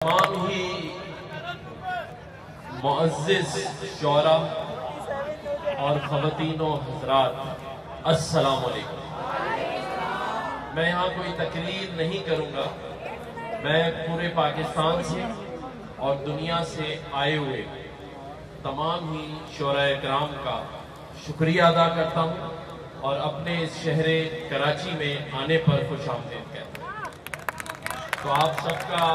तमाम ही मुअज़्ज़िज़ शोरा और ख़वातीनो हज़रात, अस्सलाम वालेकुम। मैं यहाँ कोई तकरीर नहीं करूँगा। मैं पूरे पाकिस्तान से और दुनिया से आए हुए तमाम ही शोराए किराम का शुक्रिया अदा करता हूँ और अपने इस शहर कराची में आने पर खुशामदीद कहता हूँ। तो आप सबका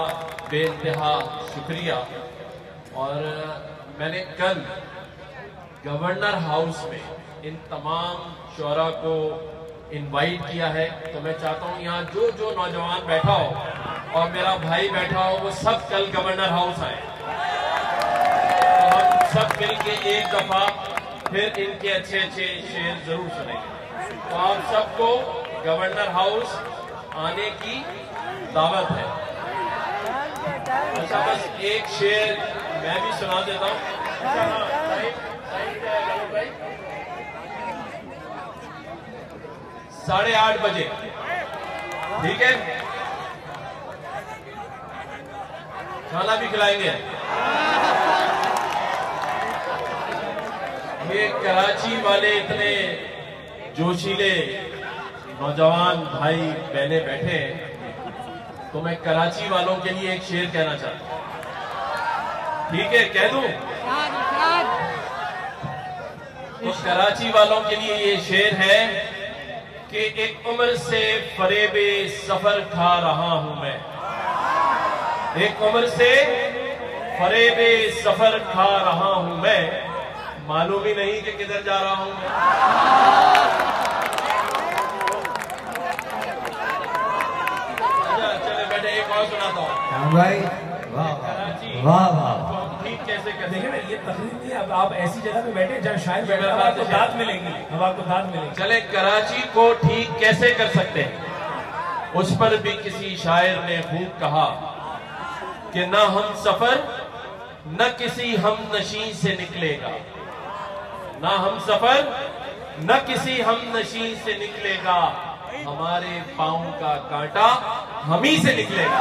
बेइंतहा शुक्रिया। और मैंने कल गवर्नर हाउस में इन तमाम शोरा को इनवाइट किया है, तो मैं चाहता हूँ यहाँ जो जो नौजवान बैठा हो और मेरा भाई बैठा हो वो सब कल गवर्नर हाउस आए, तो हम सब मिलके एक दफा फिर इनके अच्छे अच्छे शेर जरूर सुनेंगे। तो आप सबको गवर्नर हाउस आने की दावत है। अच्छा, बस एक शेर मैं भी सुना देता हूँ। 8:30 बजे, ठीक है? खाना भी खिलाएंगे। ये कराची वाले इतने जोशीले नौजवान भाई बहने बैठे हैं, तो मैं कराची वालों के लिए एक शेर कहना चाहता हूं। ठीक है, कह दूं? तो कराची वालों के लिए ये शेर है कि एक उम्र से फरेबे सफर खा रहा हूं मैं, एक उम्र से फरेबे सफर खा रहा हूं मैं, मालूम ही नहीं कि किधर जा रहा हूं मैं। एक और सुनाता हूँ भाई। वाह वाह वाह। तो ठीक कैसे कर देखिए ना, ये तकलीफ नहीं। अब आप ऐसी जगह पे बैठे जहाँ शायद बैठे, अब आपको दाद मिलेंगी, अब आपको दाद मिलेंगी। चले, कराची को ठीक कैसे कर सकते हैं? उस पर भी किसी शायर ने खूब कहा कि ना हम सफर न किसी हम नशी से निकलेगा, ना हम सफर न किसी हम नशी से निकलेगा, हमारे पांव का कांटा हम ही से निकलेगा।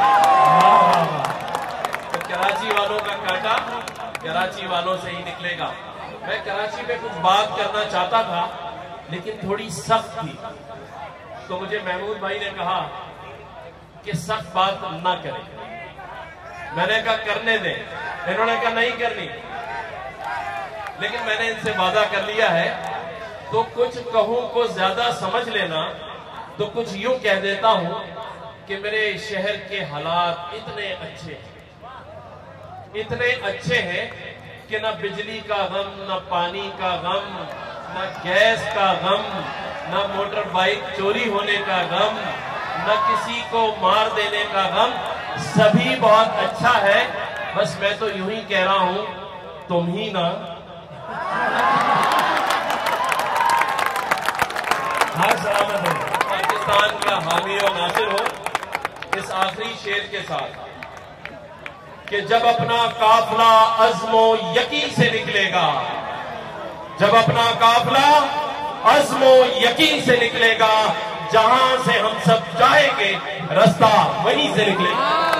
तो कराची वालों का कांटा कराची वालों से ही निकलेगा। मैं कराची में कुछ बात करना चाहता था लेकिन थोड़ी सख्त थी, तो मुझे महमूद भाई ने कहा कि सख्त बात ना करें। मैंने कहा करने दें, इन्होंने कहा नहीं करनी, लेकिन मैंने इनसे वादा कर लिया है, तो कुछ कहूं को ज्यादा समझ लेना, तो कुछ यूं कह देता हूं कि मेरे शहर के हालात इतने अच्छे हैं कि ना बिजली का गम, ना पानी का गम, ना गैस का गम, ना मोटर बाइक चोरी होने का गम, ना किसी को मार देने का गम, सभी बहुत अच्छा है। बस मैं तो यूं ही कह रहा हूं, तुम ही ना। हाँ, सलामत है। पाकिस्तान का हामी और नासिर हो इस आखिरी शेर के साथ कि जब अपना काफिला अज़्मो यकीन से निकलेगा, जब अपना काफिला अज़्मो यकीन से निकलेगा, जहां से हम सब चाहेंगे रास्ता वहीं से निकलेगा।